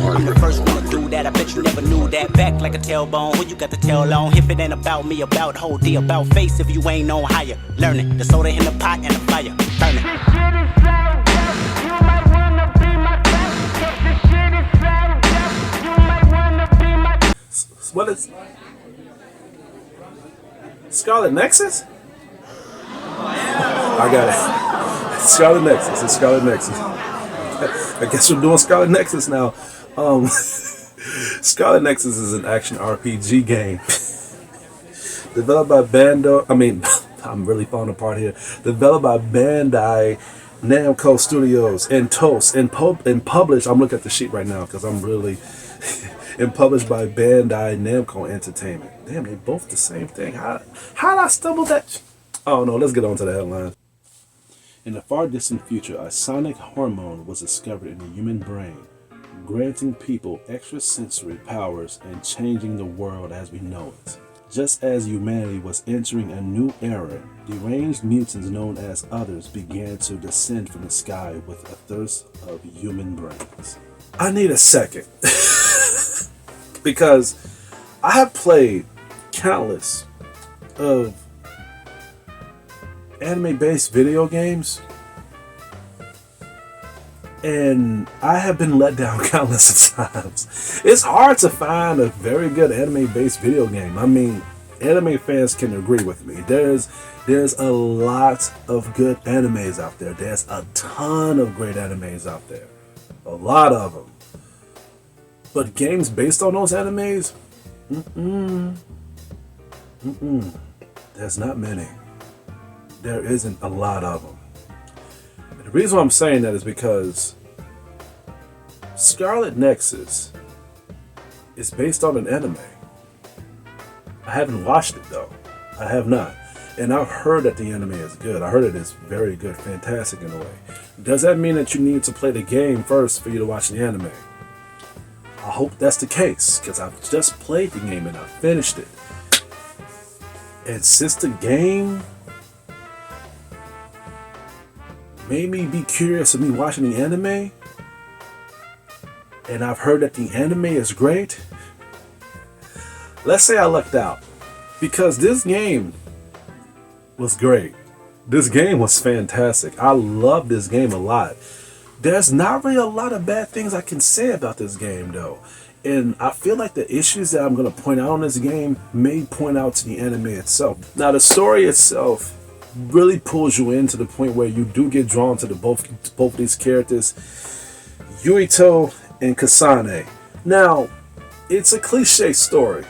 I'm the first one to do that. I bet you never knew that. Back like a tailbone. Who you got the tail on? If it ain't about me, about whole D, about face. If you ain't on higher, learn it. The soda in the pot and the fire, burn it. This shit is so dope. You might wanna be my guest. This shit is so dope. You might wanna be my. What is Scarlet Nexus? I got it. Scarlet Nexus. It's Scarlet Nexus. I guess we're doing Scarlet Nexus now. Scarlet Nexus is an action RPG game developed by I'm really falling apart here. Developed by Bandai Namco Studios and TOS and published. I'm looking at the sheet right now because I'm really and published by Bandai Namco Entertainment. Damn, they both the same thing. How did I stumble that? Oh no, let's get on to the headline. In the far distant future, a sonic hormone was discovered in the human brain, granting people extrasensory powers and changing the world as we know it. Just as humanity was entering a new era, deranged mutants known as others began to descend from the sky with a thirst of human brains. I need a second. Because I have played countless of anime-based video games, and I have been let down countless of times. It's hard to find a very good anime-based video game. I mean, anime fans can agree with me. There's a lot of good animes out there. There's a ton of great animes out there. A lot of them. But games based on those animes? There's not many. There isn't a lot of them. And the reason why I'm saying that is because Scarlet Nexus is based on an anime. I haven't watched it though. I have not. And I've heard that the anime is good. I heard it is very good, fantastic in a way. Does that mean that you need to play the game first for you to watch the anime? I hope that's the case, because I've just played the game and I finished it. And since the game made me be curious of me watching the anime, and I've heard that the anime is great, let's say I lucked out. Because this game was great. This game was fantastic. I love this game a lot. There's not really a lot of bad things I can say about this game though. And I feel like the issues that I'm going to point out on this game may point out to the anime itself. Now the story itself really pulls you in to the point where you do get drawn to both these characters, Yuito and Kasane. Now, it's a cliche story.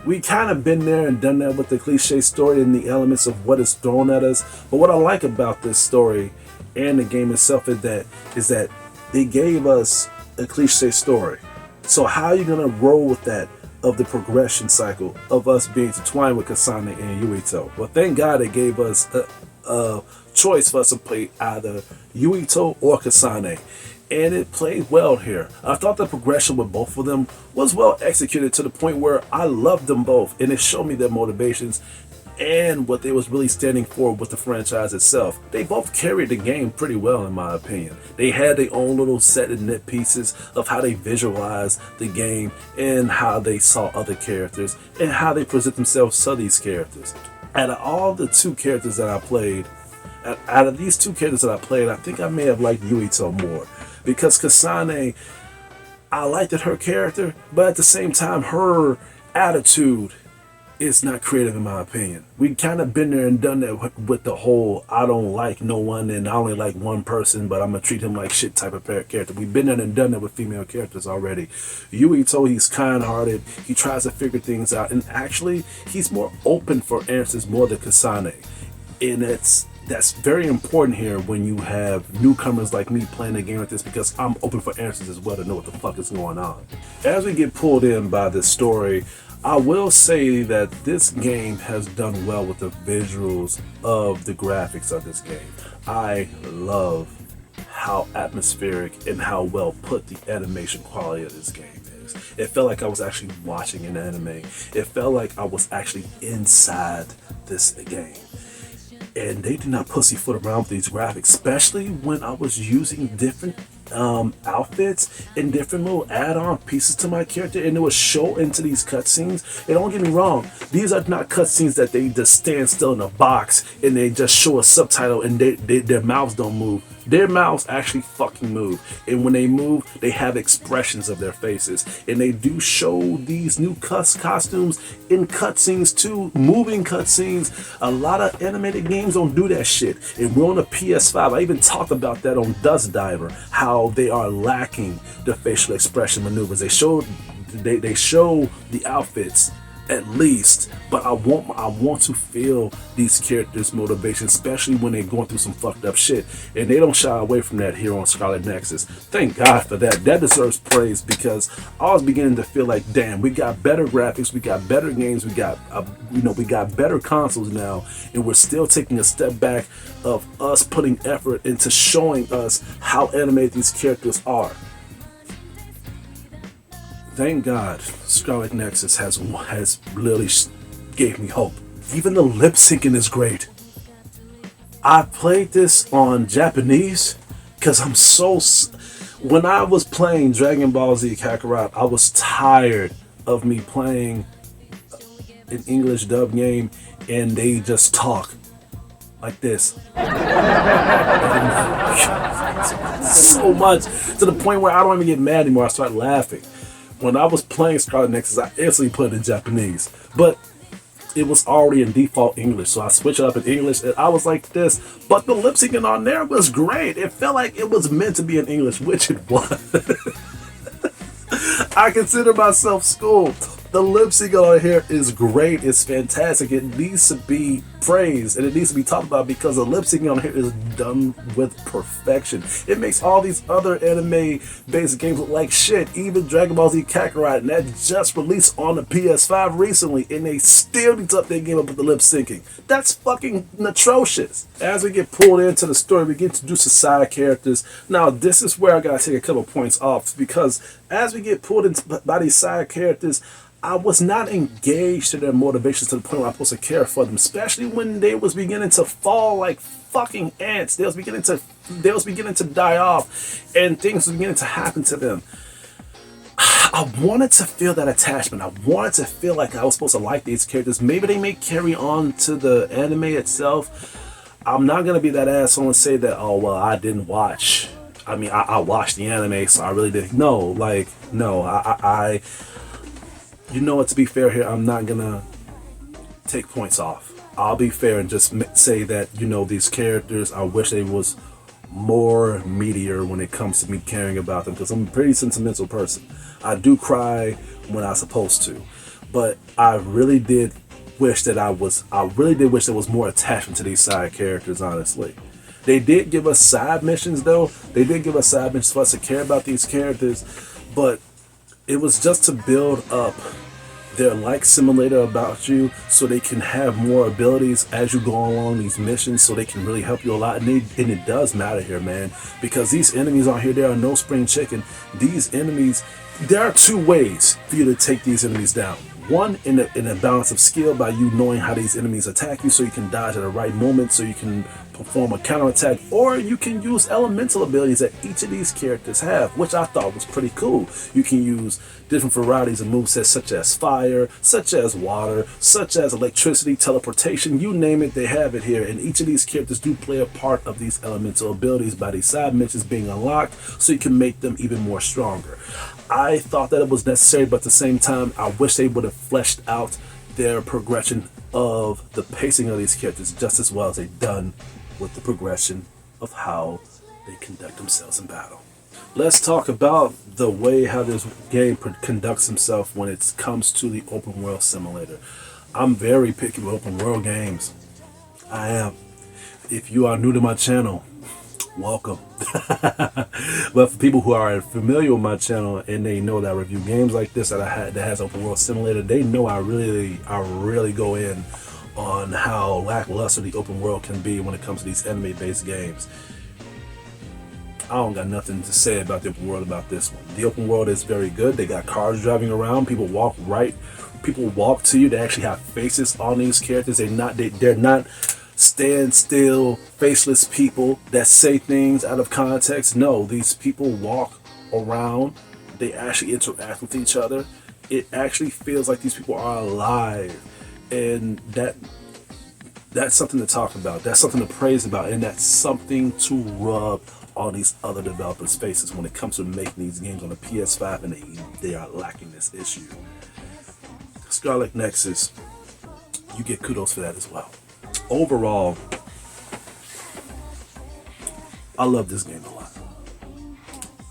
We kind of been there and done that with the cliche story and the elements of what is thrown at us. But what I like about this story and the game itself is that they gave us a cliche story. So how are you gonna roll with that of the progression cycle of us being intertwined with Kasane and Yuito? Well, thank God they gave us a choice for us to play either Yuito or Kasane, and it played well here. I thought the progression with both of them was well executed to the point where I loved them both, and it showed me their motivations and what they was really standing for with the franchise itself. They both carried the game pretty well in my opinion. They had their own little set of knit pieces of how they visualized the game and how they saw other characters and how they present themselves to these characters. Out of all the two characters that I played, I think I may have liked Yuito more. Because Kasane, I liked her character, but at the same time her attitude is not creative in my opinion. We kind of been there and done that with the whole I don't like no one and I only like one person but I'm gonna treat him like shit type of character. We've been there and done that with female characters already. Yuito, he's kind-hearted, he tries to figure things out, and actually he's more open for answers more than Kasane. And that's very important here when you have newcomers like me playing a game like this, because I'm open for answers as well to know what the fuck is going on. As we get pulled in by this story, I will say that this game has done well with the visuals of the graphics of this game. I love how atmospheric and how well put the animation quality of this game is. It felt like I was actually watching an anime. It felt like I was actually inside this game. and they did not pussyfoot around with these graphics, especially when I was using different outfits and different little add-on pieces to my character, and it would show into these cutscenes. And don't get me wrong, these are not cutscenes that they just stand still in a box and they just show a subtitle and their mouths don't move. Their mouths actually fucking move, and when they move, they have expressions of their faces, and they do show these new costumes in cutscenes too, moving cutscenes. A lot of animated games don't do that shit, and we're on a PS5. I even talked about that on Dust Diver, how they are lacking the facial expression maneuvers. They show the outfits at least, but I want to feel these characters' motivation, especially when they're going through some fucked up shit, and they don't shy away from that here on Scarlet Nexus. Thank God for that. That deserves praise, because I was beginning to feel like, damn, we got better graphics, we got better games, we got we got better consoles now, and we're still taking a step back of us putting effort into showing us how animated these characters are. Thank God Scarlet Nexus has literally gave me hope. Even the lip syncing is great. I played this on Japanese because when I was playing Dragon Ball Z Kakarot, I was tired of me playing an English dub game and they just talk like this. So much to the point where I don't even get mad anymore. I start laughing. When I was playing Scarlet Nexus, I instantly put it in Japanese, but it was already in default English, so I switched it up in English, and I was like this. But the lip syncing on there was great. It felt like it was meant to be in English, which it was. I consider myself schooled. The lip sync on here is great. It's fantastic. It needs to be praised and it needs to be talked about because the lip sync on here is done with perfection. It makes all these other anime-based games look like shit. Even Dragon Ball Z Kakarot, and that just released on the PS5 recently, and they still need to up their game up with the lip syncing. That's fucking atrocious. As we get pulled into the story, we get introduced to side characters. Now, this is where I gotta take a couple points off, because as we get pulled into by these side characters, I was not engaged to their motivations to the point where I'm supposed to care for them, especially when they was beginning to fall like fucking ants. They was beginning to die off, and things was beginning to happen to them. I wanted to feel that attachment. I wanted to feel like I was supposed to like these characters. Maybe they may carry on to the anime itself. I'm not gonna be that asshole and say that, oh well, I didn't watch. I mean, I watched the anime, so I really didn't. No, I you know what, to be fair here, I'm not gonna take points off. I'll be fair and just say that, you know, these characters, I wish they was more meatier when it comes to me caring about them, because I'm a pretty sentimental person. I do cry when I'm supposed to, but I really did wish there was more attachment to these side characters, honestly. They did give us side missions though. They did give us side missions for us to care about these characters, but it was just to build up their like simulator about you so they can have more abilities as you go along these missions, so they can really help you a lot. And it does matter here, man, because these enemies on here, they are no spring chicken. These enemies, there are two ways for you to take these enemies down. One, in a balance of skill, by you knowing how these enemies attack you so you can dodge at the right moment, so you can perform a counterattack, or you can use elemental abilities that each of these characters have, which I thought was pretty cool. You can use different varieties of movesets such as fire, such as water, such as electricity, teleportation, you name it, they have it here. And each of these characters do play a part of these elemental abilities by these side missions being unlocked, so you can make them even more stronger. I thought that it was necessary, but at the same time, I wish they would have fleshed out their progression of the pacing of these characters just as well as they've done with the progression of how they conduct themselves in battle. Let's talk about the way how this game conducts himself when it comes to the open world simulator. I'm very picky with open world games. I am. If you are new to my channel, welcome. But for people who are familiar with my channel and they know that I review games like this that has open world simulator, they know I really go in on how lackluster the open world can be when it comes to these anime-based games. I don't got nothing to say about the open world about this one. The open world is very good. They got cars driving around. People walk to you. They actually have faces on these characters. They're not stand still, faceless people that say things out of context. No, these people walk around. They actually interact with each other. It actually feels like these people are alive, and that's something to talk about. That's something to praise about, and that's something to rub on these other developers' faces when it comes to making these games on the PS5, and they are lacking this issue. Scarlet Nexus, you get kudos for that as well. Overall, I love this game a lot.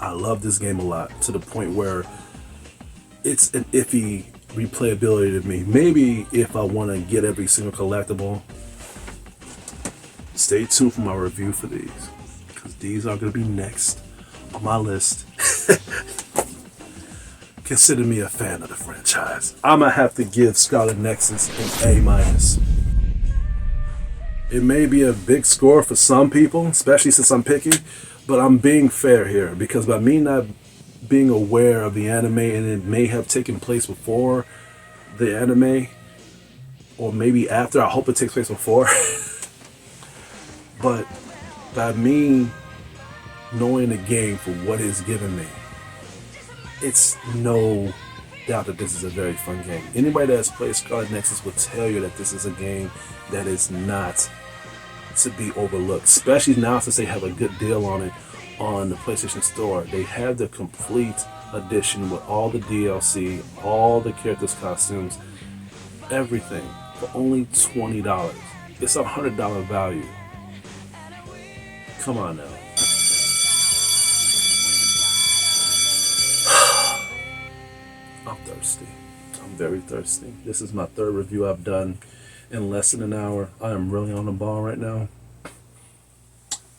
I love this game a lot, to the point where it's an iffy replayability to me. Maybe if I want to get every single collectible, stay tuned for my review for these, because these are going to be next on my list. Consider me a fan of the franchise. I'm going to have to give Scarlet Nexus an A-. It may be a big score for some people, especially since I'm picky, but I'm being fair here, because by me not being aware of the anime, and it may have taken place before the anime, or maybe after, I hope it takes place before, but by me knowing the game for what it's given me, it's no doubt that this is a very fun game. Anybody that has played Scarlet Nexus will tell you that this is a game that is not to be overlooked, especially now since they have a good deal on it on the PlayStation Store. They have the complete edition with all the DLC, all the characters' costumes, everything, for only $20. It's a $100 value. Come on now. I'm thirsty. I'm very thirsty. This is my third review I've done in less than an hour. I am really on the ball right now.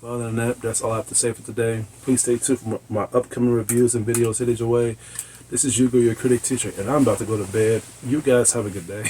But other than that, that's all I have to say for today. Please stay tuned for my upcoming reviews and videos headed your way. This is Hugo, your critic teacher, and I'm about to go to bed. You guys have a good day.